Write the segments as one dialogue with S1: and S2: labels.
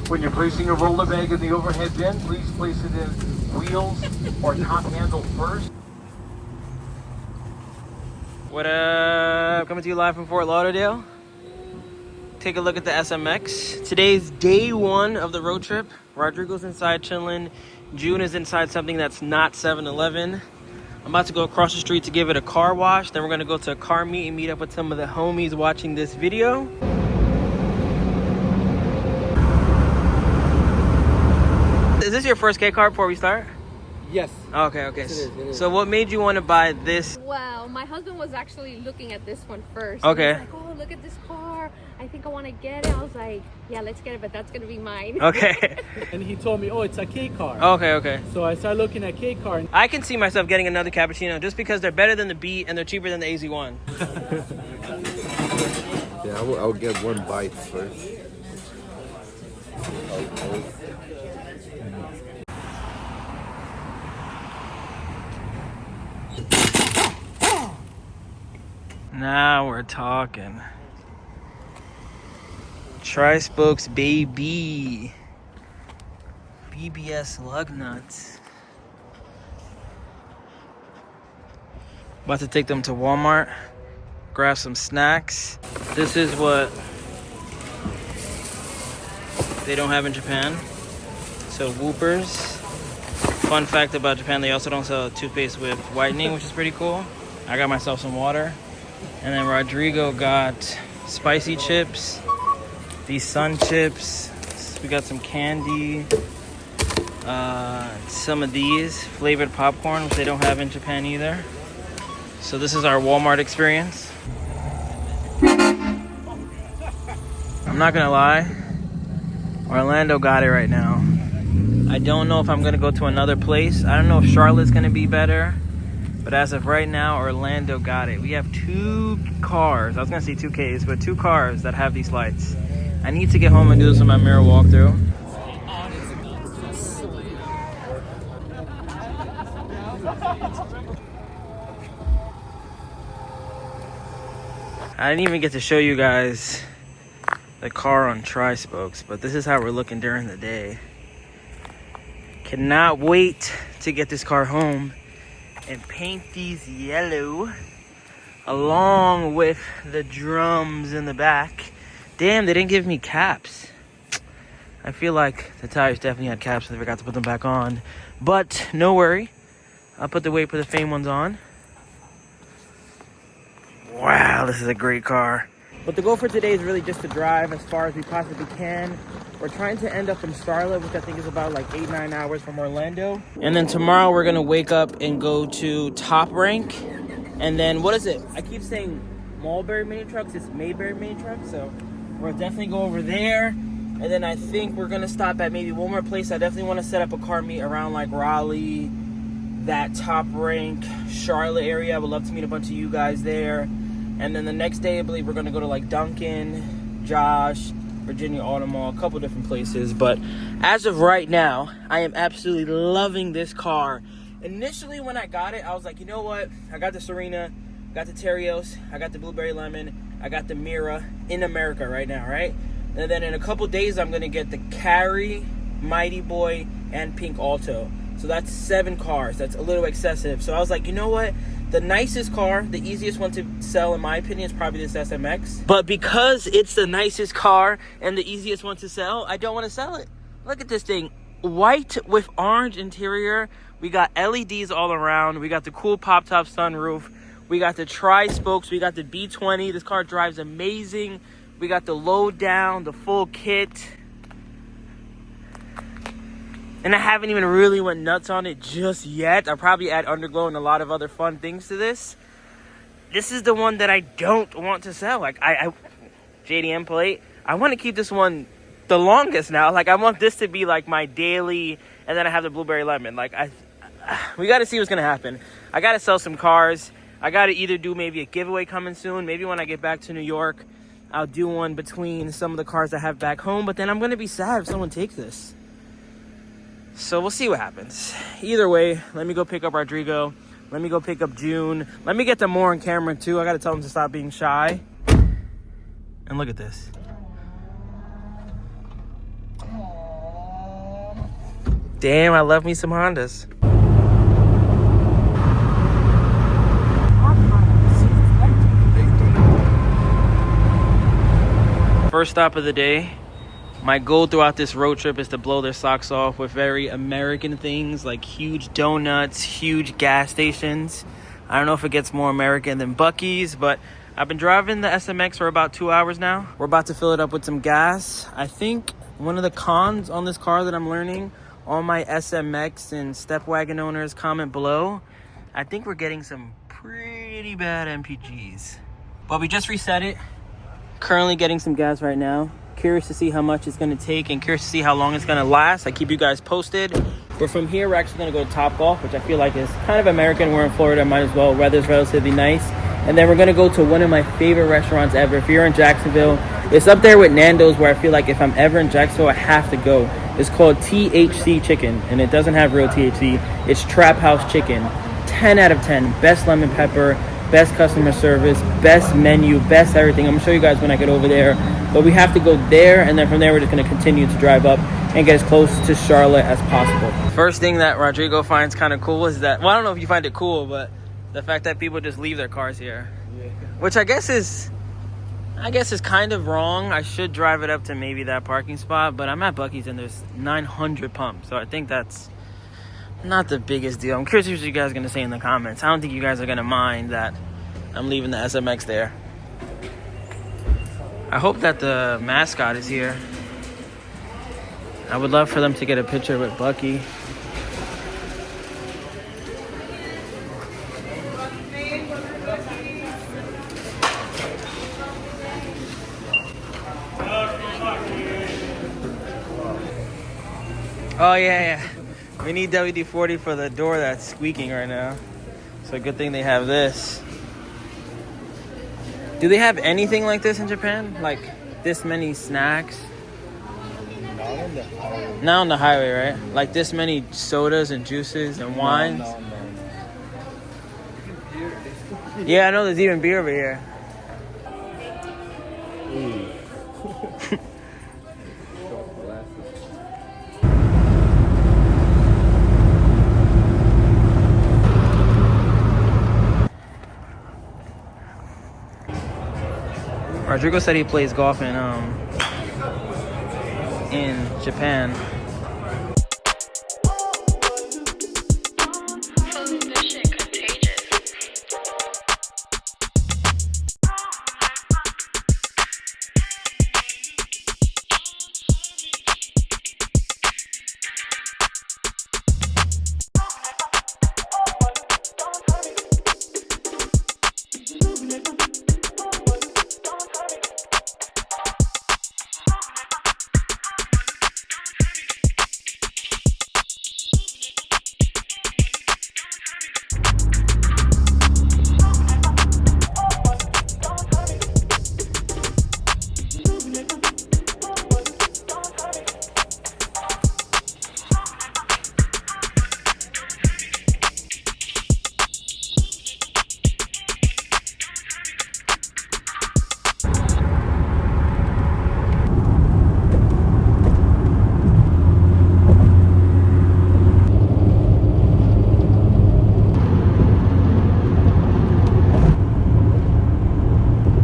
S1: When you're placing a roller bag in the overhead bin, please place it in wheels or top handle first.
S2: What up? Coming to you live from Fort Lauderdale. Take a look at the SMX. Today's day one of the road trip. Rodrigo's inside chilling. June is inside something that's not 7-Eleven. I'm about to go across the street to give it a car wash. Then we're gonna go to a car meet and meet up with some of the homies watching this video. Is this your first K car before we start?
S3: Yes.
S2: Okay.
S3: Yes, it is.
S2: So what made you want to buy this?
S4: Well, my husband was actually looking at this one first.
S2: Okay.
S4: He was like, oh, look at this car. I think I want to get it. I was like, yeah, let's get it, but that's going to be mine.
S2: Okay.
S3: And he told me, oh, it's a K car.
S2: Okay.
S3: So I started looking at K car.
S2: I can see myself getting another cappuccino just because they're better than the Beat and they're cheaper than the AZ1.
S5: Yeah, I will get one bite first.
S2: Now we're talking. Tri-spokes, baby. BBS lug nuts. About to take them to Walmart. Grab some snacks. This is what they don't have in Japan. So Whoopers. Fun fact about Japan, they also don't sell toothpaste with whitening, which is pretty cool. I got myself some water. And then Rodrigo got spicy chips, these sun chips. We got some candy, some of these flavored popcorn, which they don't have in Japan either. So this is our Walmart experience. I'm not gonna lie, Orlando got it right now. I don't know if I'm gonna go to another place. I don't know if Charlotte's gonna be better. But as of right now, Orlando got it. We have 2 cars. I was gonna say 2 Ks, but 2 cars that have these lights. I need to get home and do this with my mirror walkthrough. I didn't even get to show you guys the car on tri-spokes, but this is how we're looking during the day. Cannot wait to get this car home and paint these yellow along with the drums in the back. Damn, they didn't give me caps. I feel like the tires definitely had caps and they forgot to put them back on. But no worry, I'll put the WayBeforeTheFame ones on. Wow, this is a great car. But the goal for today is really just to drive as far as we possibly can. We're trying to end up in Charlotte, which I think is about like 8-9 hours from Orlando. And then tomorrow we're gonna wake up and go to Top Rank. And then, what is it? I keep saying Mayberry Minitrucks, it's Mayberry Minitrucks. So we'll definitely go over there. And then I think we're gonna stop at maybe one more place. I definitely wanna set up a car meet around like Raleigh, that Top Rank, Charlotte area. I would love to meet a bunch of you guys there. And then the next day, I believe we're gonna go to like Duncan, Josh, Virginia Auto Mall, a couple different places. But as of right now, I am absolutely loving this car. Initially, when I got it, I was like, you know what? I got the Serena, got the Terios, I got the Blueberry Lemon, I got the Mira in America right now, right? And then in a couple days, I'm gonna get the Cary, Mighty Boy, and Pink Alto. So that's 7 cars. That's a little excessive. So I was like, you know what? The nicest car, the easiest one to sell in my opinion, is probably this SMX. But because it's the nicest car and the easiest one to sell, I don't want to sell it. Look at this thing. White with orange interior. We got LEDs all around. We got the cool pop-top sunroof. We got the tri-spokes. We got the B20. This car drives amazing. We got the load down, the full kit. And I haven't even really went nuts on it just yet. I'll probably add underglow and a lot of other fun things to this. This is the one that I don't want to sell. Like, I JDM plate. I want to keep this one the longest now. Like, I want this to be like my daily, and then I have the Blueberry Lemon. Like, we got to see what's going to happen. I got to sell some cars. I got to either do maybe a giveaway coming soon. Maybe when I get back to New York, I'll do one between some of the cars I have back home. But then I'm going to be sad if someone takes this. So we'll see what happens. Either way, let me go pick up Rodrigo. Let me go pick up June. Let me get them more on camera too. I got to tell them to stop being shy. And look at this. Damn, I love me some Hondas. First stop of the day. My goal throughout this road trip is to blow their socks off with very American things like huge donuts, huge gas stations. I don't know if it gets more American than BUCEES, but I've been driving the SMX for about 2 hours now. We're about to fill it up with some gas. I think one of the cons on this car that I'm learning, all my SMX and step wagon owners comment below, I think we're getting some pretty bad MPGs. But we just reset it. Currently getting some gas right now. Curious to see how much it's going to take and curious to see how long it's going to last. I keep you guys posted. But from here, we're actually going to go to Topgolf, which I feel like is kind of American. We're in Florida, might as well. Weather's relatively nice. And then we're going to go to one of my favorite restaurants ever. If you're in Jacksonville, it's up there with Nando's, where I feel like if I'm ever in Jacksonville, I have to go. It's called THC Chicken, and it doesn't have real THC. It's Trap House Chicken. 10 out of 10. Best lemon pepper, best customer service, best menu, best everything. I'm gonna show you guys when I get over there, but we have to go there, and then from there we're just gonna continue to drive up and get as close to Charlotte as possible. First thing that Rodrigo finds kind of cool is that, well, I don't know if you find it cool, but the fact that people just leave their cars here, which I guess is kind of wrong. I should drive it up to maybe that parking spot, but I'm at BUCEES and there's 900 pumps, so I think that's not the biggest deal. I'm curious what you guys are gonna say in the comments. I don't think you guys are gonna mind that I'm leaving the SMX there. I hope that the mascot is here. I would love for them to get a picture with Bucky. Oh yeah. We need WD-40 for the door that's squeaking right now. So good thing they have this. Do they have anything like this in Japan? Like this many snacks? Not on the highway, right? Like this many sodas and juices and wines?
S5: No.
S2: Yeah, I know there's even beer over here. Rodrigo said he plays golf in Japan.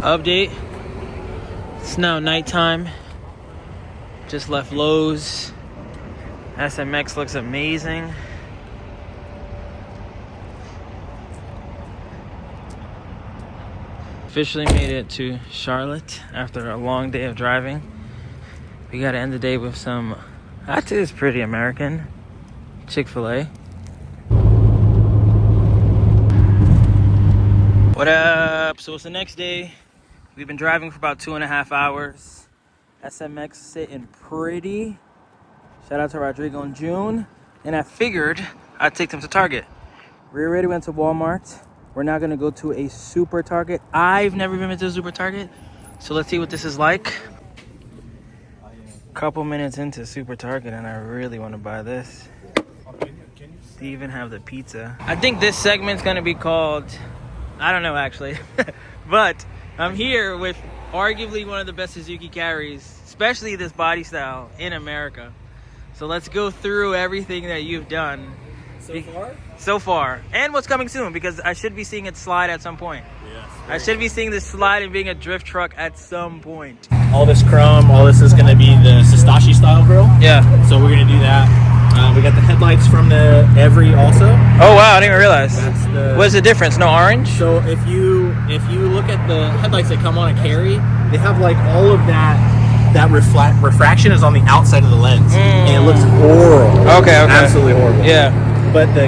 S2: Update, it's now nighttime. Just left Lowe's. SMX looks amazing. Officially made it to Charlotte after a long day of driving. We gotta end the day with some, actually it's pretty American, Chick-fil-A. What up? So it's the next day. We've been driving for about 2.5 hours. SMX sitting pretty. Shout out to Rodrigo and June. And I figured I'd take them to Target. We already went to Walmart. We're now gonna go to a super Target. I've never been to a super Target, so let's see what this is like. Couple minutes into super Target and I really wanna buy this. They even have the pizza. I think this segment's gonna be called, I don't know actually, but I'm here with arguably one of the best Suzuki carries, especially this body style in America. So let's go through everything that you've done so far, and what's coming soon, because I should be seeing it slide at some point.
S6: Yes.
S2: I should be seeing this slide and being a drift truck at some point.
S6: All this chrome, all this is going to be the Sastashi style grill.
S2: Yeah.
S6: So we're going to do that. We got the headlights from the Every also.
S2: Oh wow, I didn't even realize.
S6: That's the,
S2: What's the difference? No orange?
S6: So if you look at the headlights that come on a Carry, they have like all of that refraction is on the outside of the lens, and it looks horrible.
S2: Okay.
S6: Absolutely horrible.
S2: Yeah.
S6: But the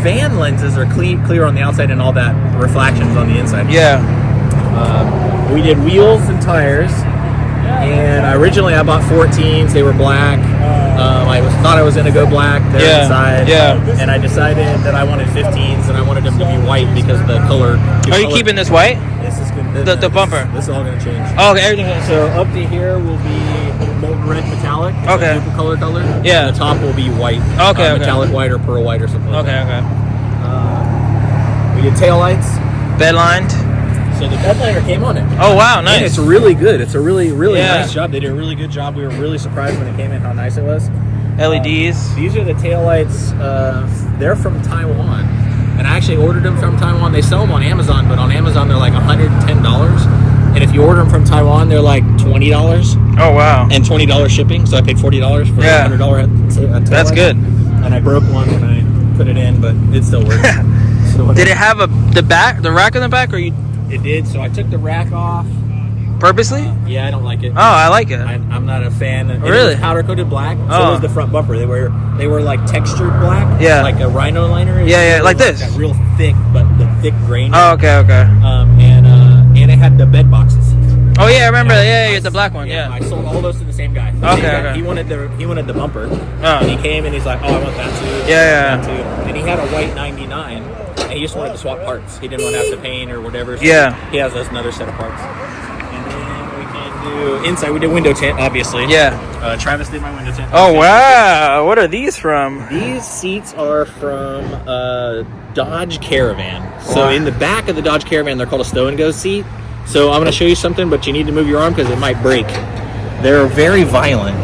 S6: van lenses are clear on the outside, and all that reflections on the inside.
S2: Yeah.
S6: We did wheels and tires, and originally I bought 14s. They were black. I thought I was going to go black. They're inside.
S2: Yeah.
S6: And I decided that I wanted 15s, and I wanted them to be white because the color.
S2: Are you keeping this white?
S6: This is good.
S2: The bumper.
S6: This is all going to change.
S2: Oh, okay, everything.
S6: So up to here will be molten red metallic. It's
S2: Okay.
S6: a duple color.
S2: Yeah.
S6: And the top will be white.
S2: Okay, okay.
S6: Metallic white or pearl white or something like that.
S2: Okay.
S6: We did taillights.
S2: Bed lined.
S6: So the bed liner came on it.
S2: Oh wow, nice.
S6: And it's really good. It's a really
S2: Yeah.
S6: nice job. They did a really good job. We were really surprised when it came in how nice it was.
S2: LEDs.
S6: These are the taillights. They're from Taiwan. And I actually ordered them from Taiwan. They sell them on Amazon, but on Amazon they're like $110. And if you order them from Taiwan, they're like $20.
S2: Oh wow.
S6: And $20 shipping. So I paid $40 for
S2: Yeah.
S6: a $100 taillight.
S2: That's good.
S6: And I broke one when I put it in, but it still works. So
S2: Did it have the rack in the back, or you
S6: It did. So I took the rack off.
S2: purposely?
S6: Yeah, I don't like it.
S2: Oh, I like it.
S6: I'm not a fan. It
S2: Really?
S6: was powder coated black. So
S2: Oh.
S6: was the front bumper. They were like textured black.
S2: Yeah.
S6: Like a rhino liner.
S2: Yeah, like this.
S6: That real thick, but the thick grain.
S2: Oh, okay.
S6: And it had the bed boxes.
S2: Oh yeah, I remember. Yeah, the black one. Yeah.
S6: I sold all those to the same guy.
S2: Okay.
S6: He wanted the bumper.
S2: Oh.
S6: And he came and he's like, oh, I want that too.
S2: Yeah.
S6: That too. And he had a white 99. And he just wanted to swap parts. He didn't want to have to paint or whatever. So
S2: Yeah.
S6: He has us another set of parts. And then we can do inside. We did window tint, obviously.
S2: Yeah.
S6: Travis did my window tint.
S2: Oh wow, what are these from?
S6: These seats are from Dodge Caravan. So
S2: Wow.
S6: in the back of the Dodge Caravan, they're called a stow and go seat. So I'm going to show you something, but you need to move your arm because it might break. They're very violent.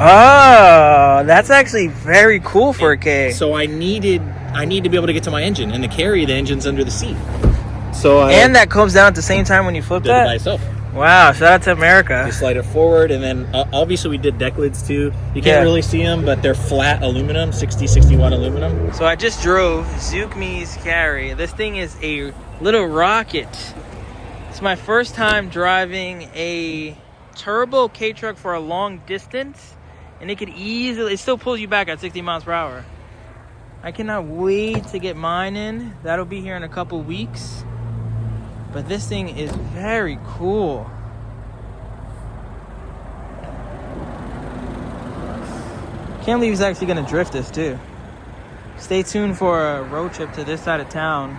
S2: Oh, that's actually very cool for a K.
S6: So I need to be able to get to my engine, and the Carry, the engine's under the seat. So
S2: And that comes down at the same time when you flip
S6: did it by
S2: that?
S6: itself.
S2: Wow, shout out to America.
S6: You slide it forward, and then obviously we did deck lids too. You can't
S2: Yeah.
S6: really see them, but they're flat aluminum, 60 watt aluminum.
S2: So I just drove Zookme's Carry. This thing is a little rocket. It's my first time driving a turbo K-truck for a long distance, and it still pulls you back at 60 miles per hour. I cannot wait to get mine in. That'll be here in a couple weeks. But this thing is very cool. Can't believe he's actually gonna drift this too. Stay tuned for a road trip to this side of town.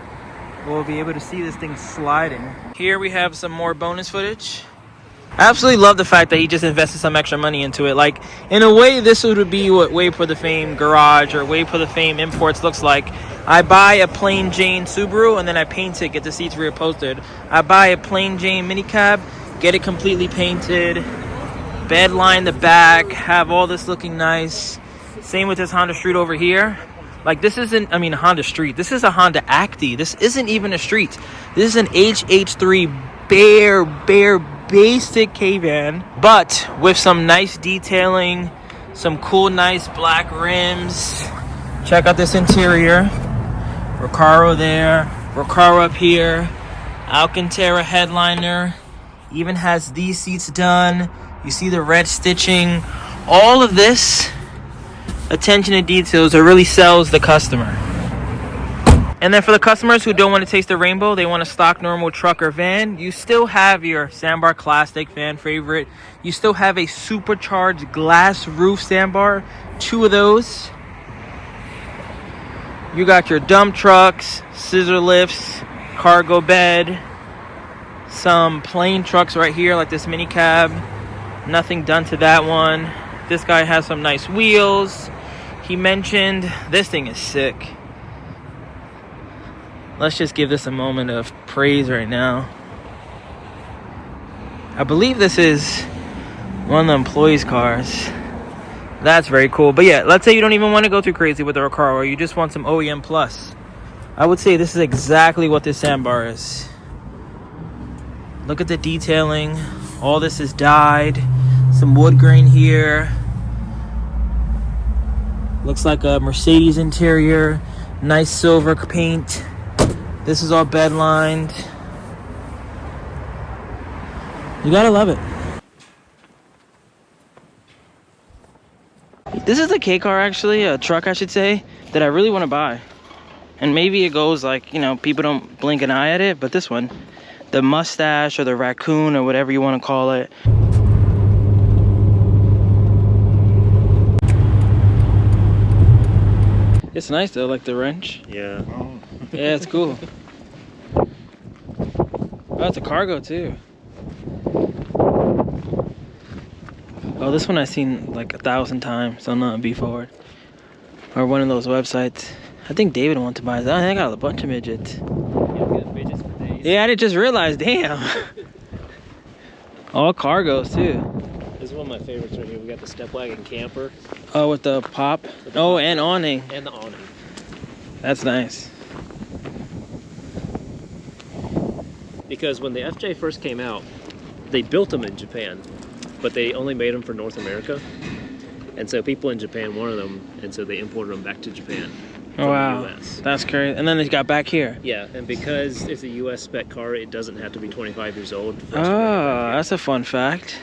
S2: We'll be able to see this thing sliding. Here we have some more bonus footage. I absolutely love the fact that he just invested some extra money into it. Like, in a way, this would be what WayBeforeTheFame Garage or WayBeforeTheFame Imports looks like. I buy a plain Jane Subaru and then I paint it, get the seats rear posted. I buy a plain Jane minicab, get it completely painted, bed line the back, have all this looking nice. Same with this Honda Street over here. Like, this isn't, Honda Street. This is a Honda Acti. This isn't even a street. This is an HH3 bare basic K-van, but with some nice detailing, some cool, nice black rims. Check out this interior. Recaro there, Recaro up here, Alcantara headliner. Even has these seats done. You see the red stitching. All of this attention to details that really sells the customer. And then for the customers who don't want to taste the rainbow, they want a stock normal truck or van, you still have your Sandbar Classic fan favorite. You still have a supercharged glass roof Sandbar, 2 of those. You got your dump trucks, scissor lifts, cargo bed, some plain trucks right here like this mini cab. Nothing done to that one. This guy has some nice wheels. He mentioned this thing is sick. Let's just give this a moment of praise right now. I believe this is one of the employees' cars. That's very cool. But yeah, let's say you don't even want to go too crazy with the Recaro. You just want some OEM plus. I would say this is exactly what this sandbar is. Look at the detailing. All this is dyed. Some wood grain here. Looks like a Mercedes interior. Nice silver paint. This is all bed lined. You gotta love it. This is a K car, actually, a truck I should say, that I really want to buy. And maybe it goes like, you know, people don't blink an eye at it, but this one, the mustache or the raccoon or whatever you want to call it. It's nice though, like the wrench.
S6: Yeah.
S2: Yeah, it's cool. Oh, it's a cargo too. Oh, this one I've seen like 1,000 times on B Forward or one of those websites. I think David wanted to buy that. I got a bunch of midgets. Yeah, I didn't just realize. Damn. All cargos too.
S6: This is one of my favorites right here. We got the step wagon camper.
S2: Oh, with the pop. Oh, and awning.
S6: And the awning.
S2: That's nice.
S6: Because when the FJ first came out, they built them in Japan, but they only made them for North America. And so people in Japan wanted them, and so they imported them back to Japan from
S2: Wow,
S6: the US.
S2: that's crazy. And then they got back here.
S6: Yeah, and because it's a US spec car, it doesn't have to be 25 years old. For us to bring it
S2: Oh,
S6: back here.
S2: that's a fun fact.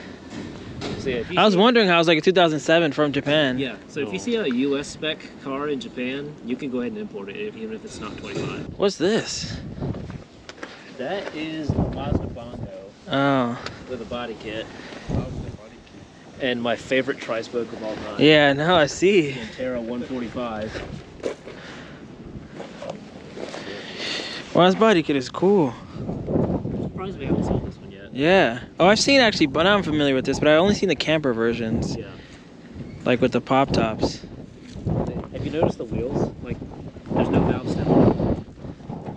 S6: So yeah, if you
S2: I was
S6: see-
S2: wondering how it was like a 2007 from Japan.
S6: Yeah, so if you see a US spec car in Japan, you can go ahead and import it, even if it's not 25.
S2: What's this?
S6: That is a Mazda Bongo
S2: Oh,
S6: with a body kit. And my favorite tri-spoke of all time.
S2: yeah, now I see.
S6: Terra 145.
S2: Well, this body kit is cool.
S6: I'm surprised we haven't sold this one yet.
S2: Yeah. Oh, I've seen actually, but I'm familiar with this, but I've only seen the camper versions.
S6: Yeah.
S2: Like with the pop tops.
S6: Have you noticed the wheels? Like, there's no valve stem.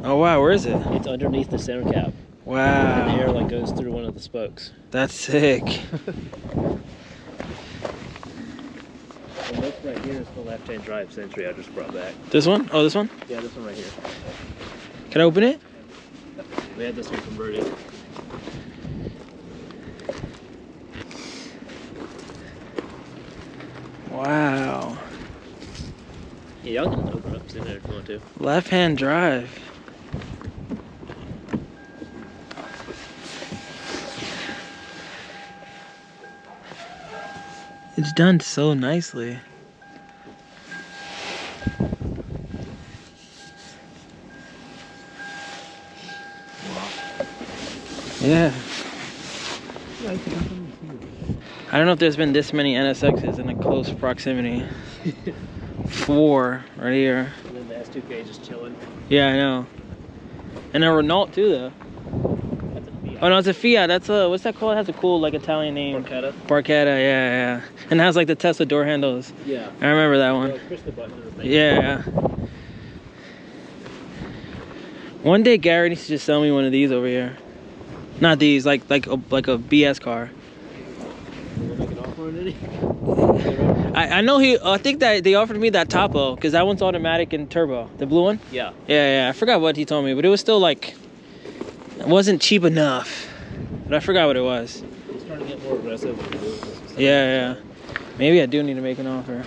S2: Oh, wow, where is it?
S6: It's underneath the center cap. And the
S2: Wow.
S6: air like goes through one of the spokes.
S2: That's sick.
S6: And this right here is the left-hand drive Century I just brought back.
S2: This one? Oh, this one?
S6: Yeah, this one right here.
S2: Can I open it?
S6: We had this one converted.
S2: Wow.
S6: Yeah, y'all can open up in there if you want to.
S2: Left-hand drive. It's done so nicely. Yeah. I don't know if there's been this many NSXs in a close proximity. 4 right here.
S6: And then the S2K just chilling.
S2: Yeah, I know. And a Renault too, though.
S6: That's a Fiat.
S2: Oh no, it's a Fiat. That's a, what's that called? It has a cool like Italian name.
S6: Barchetta.
S2: Barchetta, yeah. And it has like the Tesla door handles.
S6: Yeah.
S2: I remember that one.
S6: Push the button and the thing.
S2: Yeah. One day Gary needs to just sell me one of these over here. Not these, like a BS car.
S6: You want to make an offer on it?
S2: I know I think that they offered me that Topo, because that one's automatic and turbo. The blue one?
S6: Yeah.
S2: Yeah. I forgot what he told me, but it was still like, it wasn't cheap enough. But I forgot what it was.
S6: He's trying to get more aggressive with the business.
S2: Yeah. Maybe I do need to make an offer.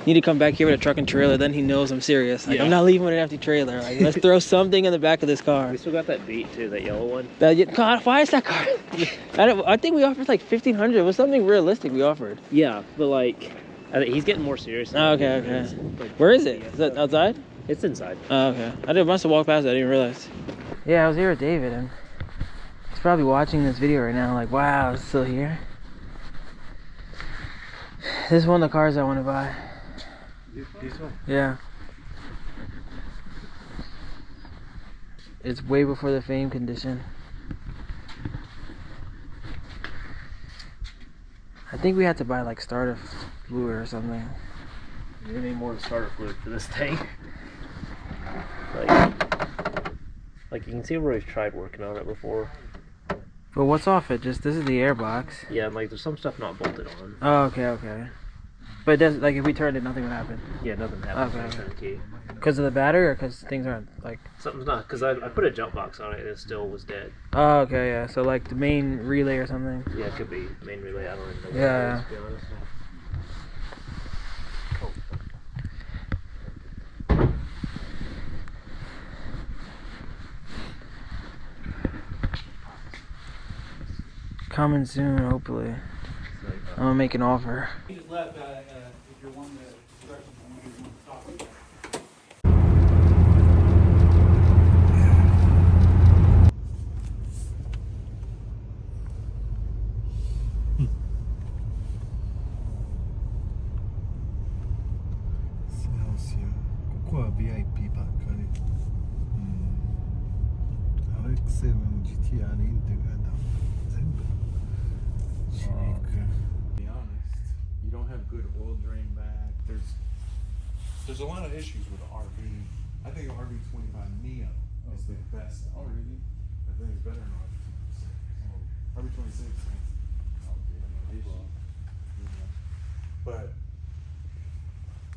S2: Need to come back here with a truck and trailer, then he knows I'm serious. Like,
S6: Yeah.
S2: I'm not leaving with an empty trailer. Like, let's throw something in the back of this car.
S6: We still got that Beat too, that yellow one.
S2: God, why is that car? I think we offered like 1,500. It was something realistic we offered.
S6: Yeah, but like, I think he's getting more serious.
S2: Oh, okay. Where is it? Is that outside?
S6: It's inside.
S2: Oh, okay. I must have walked past it. I didn't realize. Yeah, I was here with David, and he's probably watching this video right now. Like, wow, it's still here. This is one of the cars I want to buy.
S5: This one?
S2: Yeah. It's way before the fame condition. I think we had to buy like starter fluid or something.
S6: You need more starter fluid for this thing. Like you can see where he's tried working on it before.
S2: But what's off it? Just this is the airbox.
S6: Yeah, and like there's some stuff not bolted on.
S2: Oh, okay. But it does, like, if we turned it, nothing would happen.
S6: Yeah, nothing happens when
S2: Okay.
S6: you turn the key.
S2: Because of the battery or because things aren't, like...
S6: Something's not, because I put a jump box on it and it still was dead.
S2: Oh, okay, yeah. So, like, the main relay or something.
S6: Yeah, it could be main relay. I don't even know what
S2: Yeah.
S6: it is, to be honest.
S2: Coming soon, hopefully. I'm gonna make an offer.
S3: You just left if you're one that instructions on what you want to talk about.
S5: VIP ばっかり。RX7 GTR インテグラだ。全部。シビック。
S7: To be honest, you don't have good oil drain back. There's a lot of issues with the RV. I think RV25 Neo is the best. Oh, really? I think it's better than RV26. RV26 but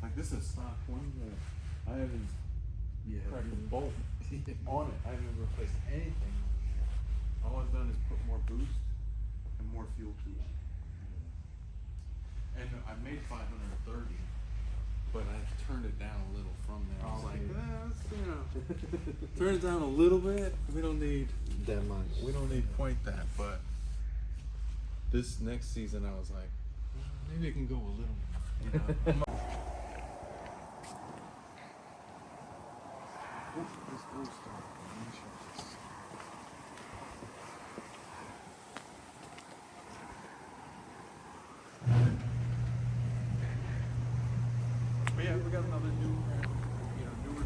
S7: like this is stock one that I haven't cracked a bolt on it. I haven't replaced anything. All I've done is put more boost and more fuel to it. And I made 530, but I turned it down a little from there. I was like, turn it down a little bit. We don't need
S5: that much.
S7: We don't need quite that, but this next season I was like, maybe it can go a little more. You know? But yeah, we got another new, newer here.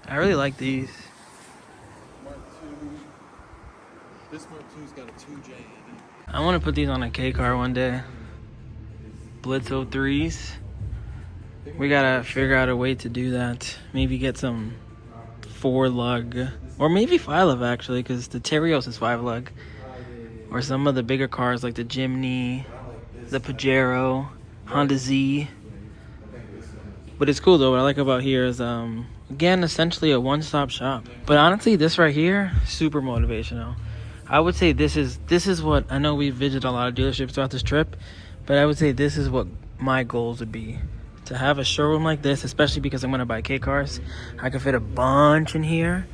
S2: I really like these.
S7: Mark II. This Mark II's got a 2J in it.
S2: I want to put these on a K car one day. Blitz 03s. We gotta figure out a way to do that. Maybe get some 4-lug. Or maybe 5-lug actually, because the Terios is 5-lug. Or some of the bigger cars like the Jimny, the Pajero, Honda Z. But it's cool though. What I like about here is, again, essentially a one-stop shop. But honestly, this right here, super motivational. I would say this is what, I know we visited a lot of dealerships throughout this trip, but I would say this is what my goals would be. To have a showroom like this, especially because I'm going to buy K cars, I can fit a bunch in here.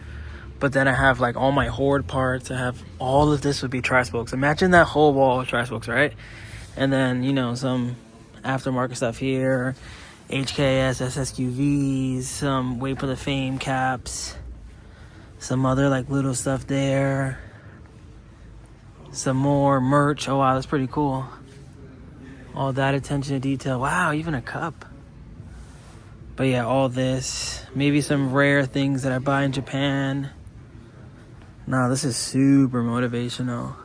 S2: But then I have like all my Horde parts. I have all of this would be tri-spokes. Imagine that whole wall of tri-spokes, right? And then, you know, some aftermarket stuff here. HKS, SSQVs, some WayBeforeTheFame caps. Some other like little stuff there. Some more merch. Oh wow, that's pretty cool. All that attention to detail. Wow, even a cup. But yeah, all this. Maybe some rare things that I buy in Japan. No, this is super motivational.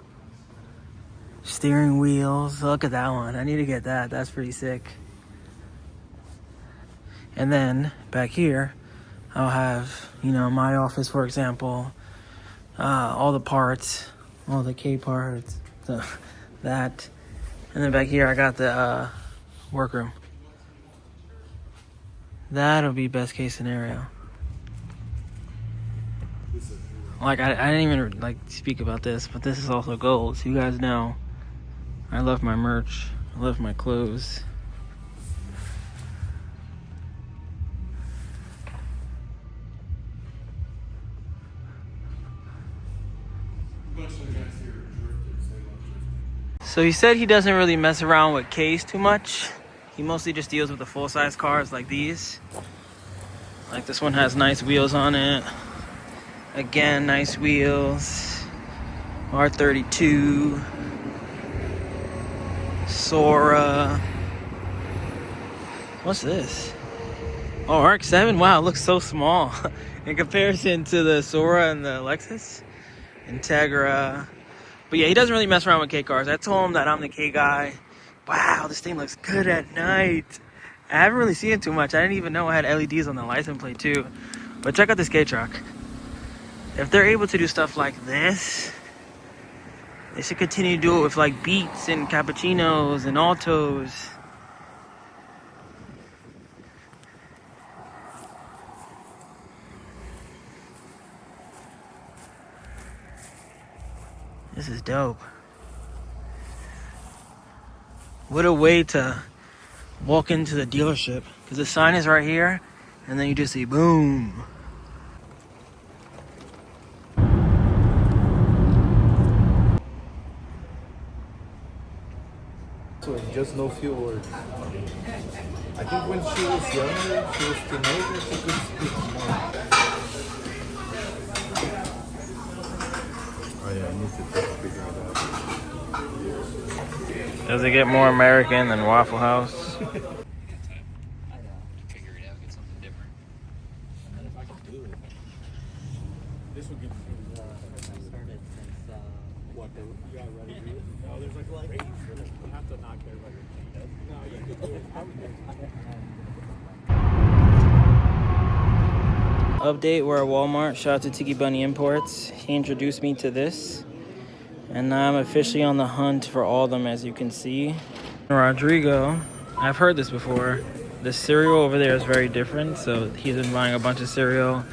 S2: Steering wheels. Look at that one. I need to get that. That's pretty sick. And then back here, I'll have, you know, my office, for example. All the parts. All the K parts. That. And then back here, I got the workroom. That'll be best case scenario. Like, I didn't even, like, speak about this, but this is also gold. So you guys know, I love my merch. I love my clothes. So he said he doesn't really mess around with Ks too much. He mostly just deals with the full-size cars like these. Like this one has nice wheels on it. Again, nice wheels. R32. Sora. What's this? Oh, RX-7? Wow, it looks so small in comparison to the Sora and the Lexus. Integra. But yeah, he doesn't really mess around with K cars. I told him that I'm the K guy. Wow, this thing looks good at night. I haven't really seen it too much. I didn't even know I had LEDs on the license plate too. But check out this K truck. If they're able to do stuff like this, they should continue to do it with like Beats and Cappuccinos and Altos. This is dope. What a way to walk into the dealership. Because the sign is right here, and then you just see boom.
S5: So just no few words. I think when she was younger, she was teenager, she could speak more. Oh yeah, I need to figure it out.
S2: Does it get more American than Waffle House?
S6: Figure it out, get something different.
S3: And if I can do it, this would give me started since what the you already do it. No, there's like you have to knock everybody. No, you can do it.
S2: Update, we're at Walmart. Shout out to Tiki Bunny Imports. He introduced me to this. And now I'm officially on the hunt for all of them, as you can see. Rodrigo, I've heard this before. The cereal over there is very different. So he's been buying a bunch of cereal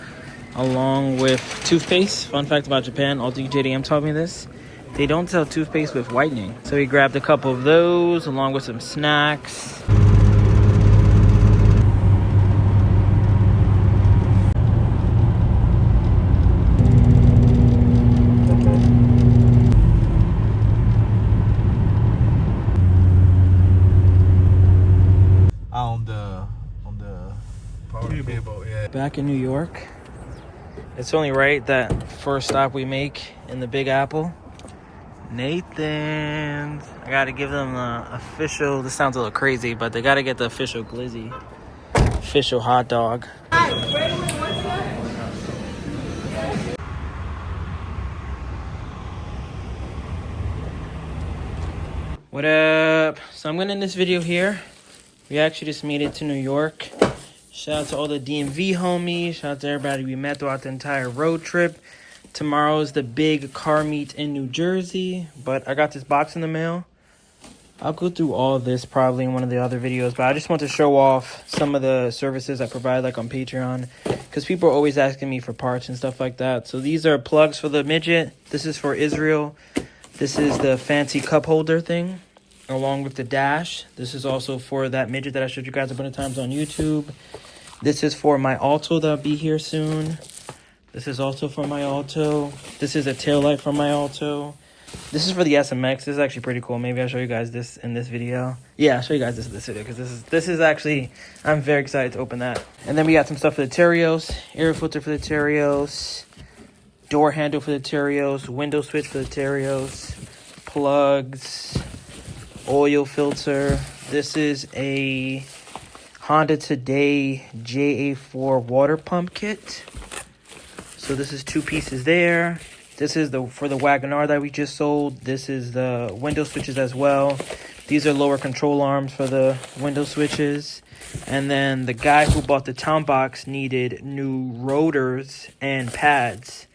S2: along with toothpaste. Fun fact about Japan, all the JDM taught me this. They don't sell toothpaste with whitening. So he grabbed a couple of those along with some snacks.
S5: On the power cable, yeah.
S2: Back in New York. It's only right that first stop we make in the Big Apple, Nathan's. I gotta give them the official, this sounds a little crazy, but they gotta get the official glizzy, official hot dog. What up? So I'm gonna end this video here. We actually just made it to New York. Shout out to all the DMV homies. Shout out to everybody we met throughout the entire road trip. Tomorrow is the big car meet in New Jersey. But I got this box in the mail. I'll go through all this probably in one of the other videos. But I just want to show off some of the services I provide, like on Patreon. Because people are always asking me for parts and stuff like that. So these are plugs for the midget. This is for Israel. This is the fancy cup holder thing, along with the dash. This is also for that midget that I showed you guys a bunch of times on YouTube. This is for my Alto that'll be here soon. This is also for my Alto. This is a taillight for my Alto. This is for the SMX. This is actually pretty cool. Maybe I'll show you guys this in this video. Yeah, I'll show you guys this in this video because this is actually, I'm very excited to open that. And then we got some stuff for the Terios, air filter for the Terios, door handle for the Terios, window switch for the Terios, plugs, oil filter. This is a Honda Today JA4 water pump kit. So this is 2 pieces there. This is for the Wagonar that we just sold. This is the window switches as well. These are lower control arms for the window switches. And then the guy who bought the town box needed new rotors and pads.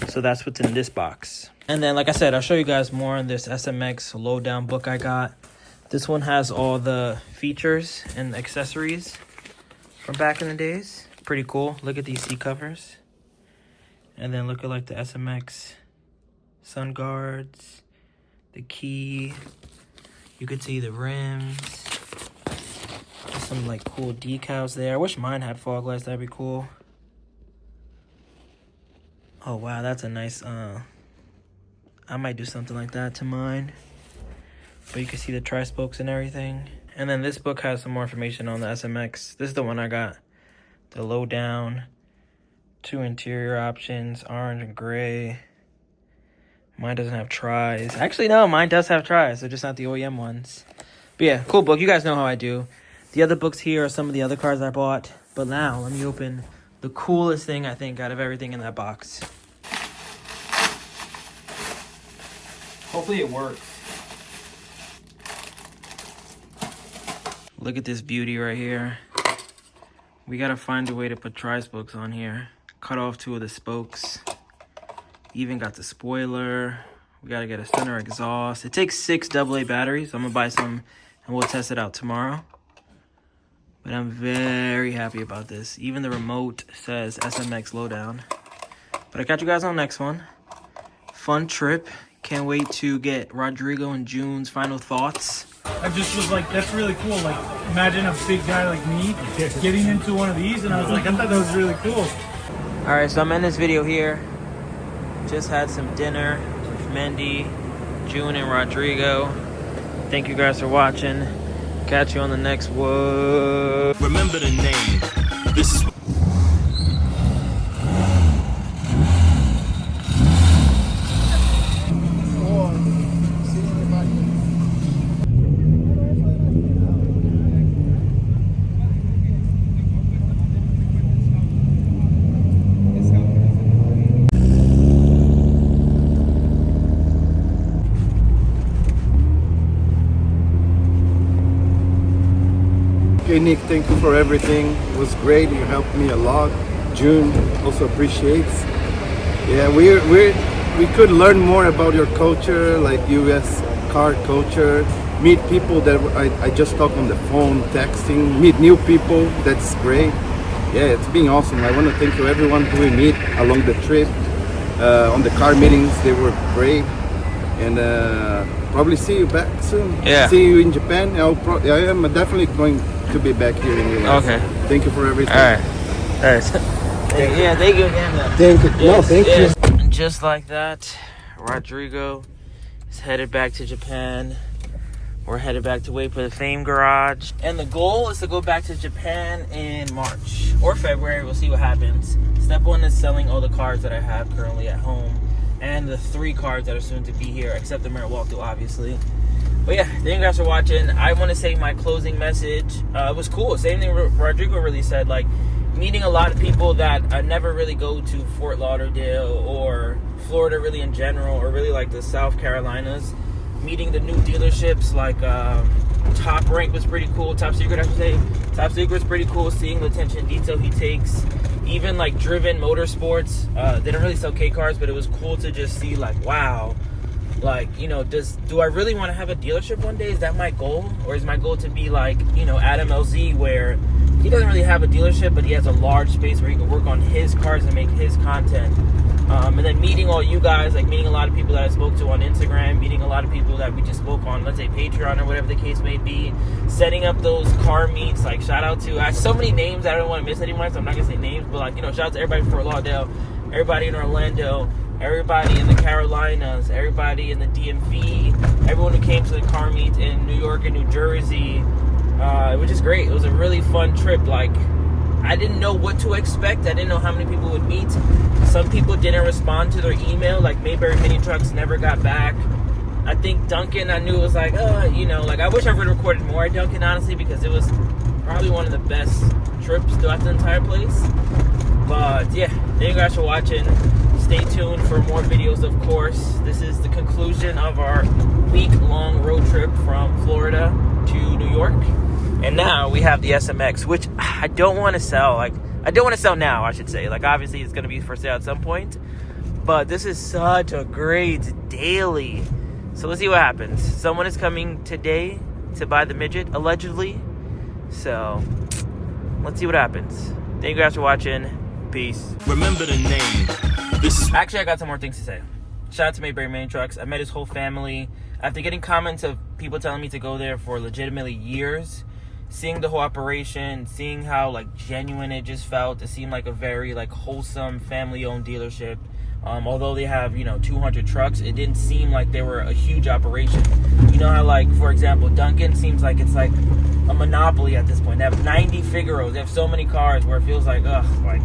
S2: So that's what's in this box. And then, like I said, I'll show you guys more on this SMX lowdown book I got. This one has all the features and accessories from back in the days. Pretty cool. Look at these seat covers. And then look at like the SMX sun guards, the key. You could see the rims. Just some like cool decals there. I wish mine had fog lights. That'd be cool. Oh wow, that's a nice. I might do something like that to mine. But you can see the tri-spokes and everything. And then this book has some more information on the SMX. This is the one I got. The lowdown. 2 interior options, orange and gray. Mine doesn't have tries. Actually, no, mine does have tries. They're just not the OEM ones. But yeah, cool book. You guys know how I do. The other books here are some of the other cars I bought. But now, let me open the coolest thing, I think, out of everything in that box. Hopefully it works. Look at this beauty right here. We gotta find a way to put tri-spokes on here. Cut off 2 of the spokes. Even got the spoiler. We gotta get a center exhaust. It takes 6 AA batteries. I'm gonna buy some and we'll test it out tomorrow. But I'm very happy about this. Even the remote says SMX lowdown. But I catch you guys on the next one. Fun trip. Can't wait to get Rodrigo and June's final thoughts.
S8: I just was like, that's really cool. Like, imagine a big guy like me getting into one of these, and I was like, I thought that was really cool.
S2: All right, so I'm in this video here. Just had some dinner with Mendy, June, and Rodrigo. Thank you guys for watching. Catch you on the next one.
S9: Remember the name. This is
S10: Okay, Nick, thank you for everything. It was great. You helped me a lot. June also appreciates. Yeah, we could learn more about your culture, like U.S. car culture. Meet people that I just talk on the phone, texting. Meet new people. That's great. Yeah, it's been awesome. I want to thank you, everyone who we meet along the trip. On the car meetings, they were great. And probably see you back soon.
S2: Yeah.
S10: See you in Japan. I am definitely going to be back here in US.
S2: Okay.
S10: Thank you for everything.
S2: All right. All right. Yeah, thank you again.
S10: Thank you. No, thank you.
S2: Just like that, Rodrigo is headed back to Japan. We're headed back to WayBeforeTheFame garage. And the goal is to go back to Japan in March or February. We'll see what happens. Step one is selling all the cars that I have currently at home. And the 3 cars that are soon to be here, except the Mirror Walkthrough, obviously. But yeah, thank you guys for watching. I want to say my closing message. It was cool. Same thing Rodrigo really said. Like, meeting a lot of people that I never really go to Fort Lauderdale or Florida really in general, or really like the South Carolinas. Meeting the new dealerships, like Top Rank was pretty cool. Top Secret, I should say. Top Secret's pretty cool. Seeing the attention detail he takes. Even like Driven Motorsports, they don't really sell K cars, but it was cool to just see like, wow, like, you know, do I really want to have a dealership one day? Is that my goal? Or is my goal to be like, you know, Adam LZ, where he doesn't really have a dealership, but he has a large space where he can work on his cars and make his content. And then meeting all you guys, like meeting a lot of people that I spoke to on Instagram, meeting a lot of people that we just spoke on, let's say Patreon or whatever the case may be, setting up those car meets, like shout out to, I have so many names I don't want to miss anyone, so I'm not going to say names, but like, you know, shout out to everybody from Fort Lauderdale, everybody in Orlando, everybody in the Carolinas, everybody in the DMV, everyone who came to the car meet in New York and New Jersey. It was just great. It was a really fun trip. Like, I didn't know what to expect. I didn't know how many people would meet. Some people didn't respond to their email. Like, Mayberry Minitrucks never got back. I think Duncan, I knew it was like, you know, like, I wish I would have recorded more at Duncan, honestly, because it was probably one of the best trips throughout the entire place. But, yeah, thank you guys for watching. Stay tuned for more videos, of course. This is the conclusion of our week-long road trip from Florida to New York. And now we have the SMX, which I don't want to sell. Like, I don't want to sell now, I should say. Like, obviously, it's going to be for sale at some point. But this is such a great daily. So let's see what happens. Someone is coming today to buy the midget, allegedly. So let's see what happens. Thank you guys for watching. Peace.
S9: remember the name. This is
S2: Actually, I got some more things to say. Shout out to Mayberry Minitrucks. I met his whole family. After getting comments of people telling me to go there for legitimately years, seeing the whole operation, seeing how like genuine it just felt, it seemed like a very like wholesome family-owned dealership. Although they have, you know, 200 trucks, it didn't seem like they were a huge operation. You know how, like, for example, Duncan seems like it's like a monopoly at this point. They have 90 Figaros. They have so many cars where it feels like, ugh, like,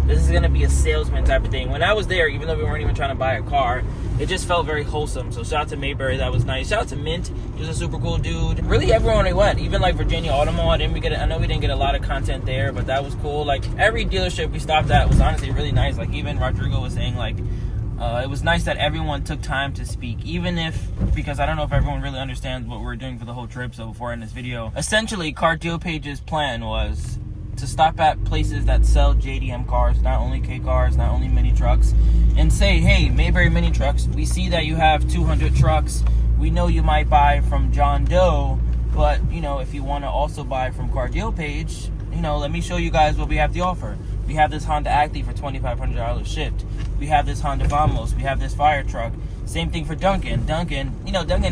S2: this is going to be a salesman type of thing. When I was there, even though we weren't even trying to buy a car, it just felt very wholesome. So shout out to Mayberry, that was nice. Shout out to Mint, he was a super cool dude. Really everyone we went, even like Virginia Automo, I know we didn't get a lot of content there, but that was cool. Like every dealership we stopped at was honestly really nice. Like even Rodrigo was saying like, it was nice that everyone took time to speak, even if, because I don't know if everyone really understands what we're doing for the whole trip, so before I end this video. Essentially, Car Deal Page's plan was to stop at places that sell JDM cars, not only K cars, not only mini trucks, and say, hey, Mayberry Minitrucks, we see that you have 200 trucks. We know you might buy from John Doe, but, you know, if you want to also buy from Car Deal Page, you know, let me show you guys what we have to offer. We have this Honda Active for $2,500 shipped. We have this Honda Vamos. We have this fire truck. Same thing for Duncan. Duncan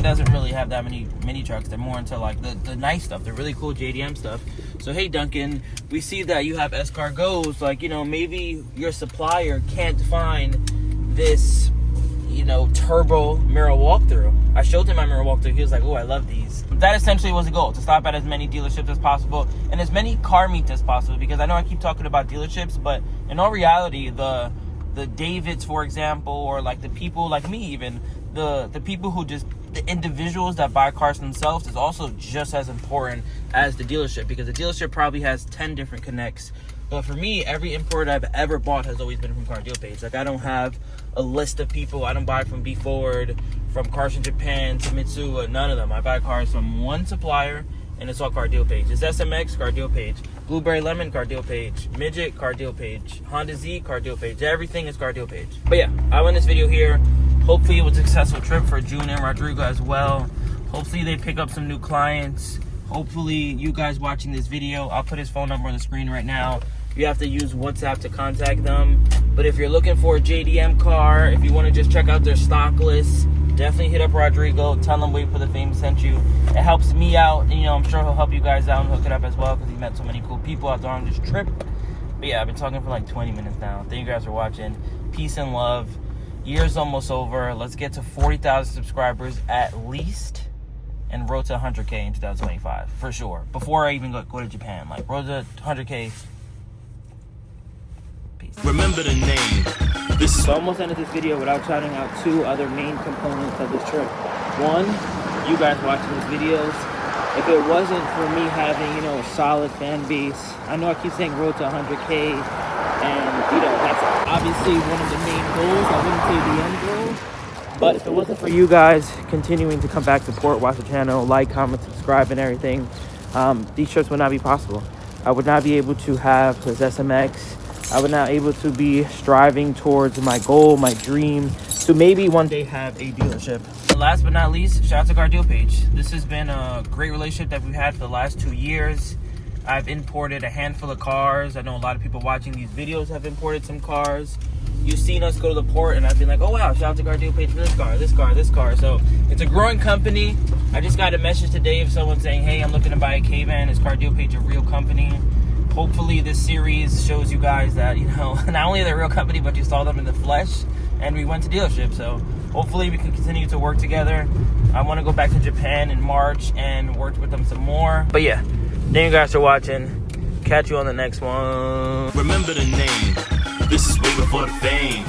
S2: doesn't really have that many mini trucks. They're more into like the nice stuff, the really cool JDM stuff. So hey Duncan, we see that you have escargots. Like, maybe your supplier can't find this, turbo mirror walkthrough. I showed him my mirror walkthrough. He was like, oh, I love these. That essentially was the goal, to stop at as many dealerships as possible and as many car meets as possible, because I know I keep talking about dealerships, but in all reality, the Davids, for example, or like the people like me, even the people who the individuals that buy cars themselves is also just as important as the dealership, because the dealership probably has 10 different connects. But for me, every import I've ever bought has always been from Car Deal Page. Like, I don't have a list of people. I don't buy from B Ford, from Cars in Japan to Mitsubishi, none of them. I buy cars from one supplier, and it's all Car Deal Page. It's SMX, Car Deal Page. Blueberry Lemon, Car Deal Page. Midget, Car Deal Page. Honda Z, Car Deal Page. Everything is Car Deal Page. But yeah, I went this video here. Hopefully it was a successful trip for June and Rodrigo as well. Hopefully they pick up some new clients. Hopefully you guys watching this video, I'll put his phone number on the screen right now. You have to use WhatsApp to contact them. But if you're looking for a JDM car, if you want to just check out their stock list, definitely hit up Rodrigo. Tell him WayBeforeTheFame sent you. It helps me out, and I'm sure he'll help you guys out and hook it up as well, because he met so many cool people out there on this trip. But yeah, I've been talking for like 20 minutes now. Thank you guys for watching. Peace and love. Year's almost over. Let's get to 40,000 subscribers at least, and road to 100K in 2025 for sure. Before I even go to Japan, like road to 100K.
S9: Remember the name. This is
S2: So I almost ended this video without shouting out two other main components of this trip. One, you guys watching these videos. If it wasn't for me having, a solid fan base, I know I keep saying road to 100K, and, that's obviously one of the main goals. I wouldn't say the end goal. But if it wasn't for you guys continuing to come back, support, watch the channel, like, comment, subscribe, and everything, these trips would not be possible. I would not be able to have this SMX. I would not be able to be striving towards my goal, my dream, to maybe one day have a dealership. And last but not least, shout out to Car Deal Page. This has been a great relationship that we've had for the last 2 years. I've imported a handful of cars. I know a lot of people watching these videos have imported some cars. You've seen us go to the port, and I've been like, oh wow, shout out to Car Deal Page for this car, this car, this car. So it's a growing company. I just got a message today of someone saying, hey, I'm looking to buy a K-Van. Is Car Deal Page a real company? Hopefully this series shows you guys that, not only are they a real company, but you saw them in the flesh, and we went to dealership. So hopefully we can continue to work together. I want to go back to Japan in March and work with them some more. But yeah, thank you guys for watching. Catch you on the next one.
S9: remember the name. This is way before the fame.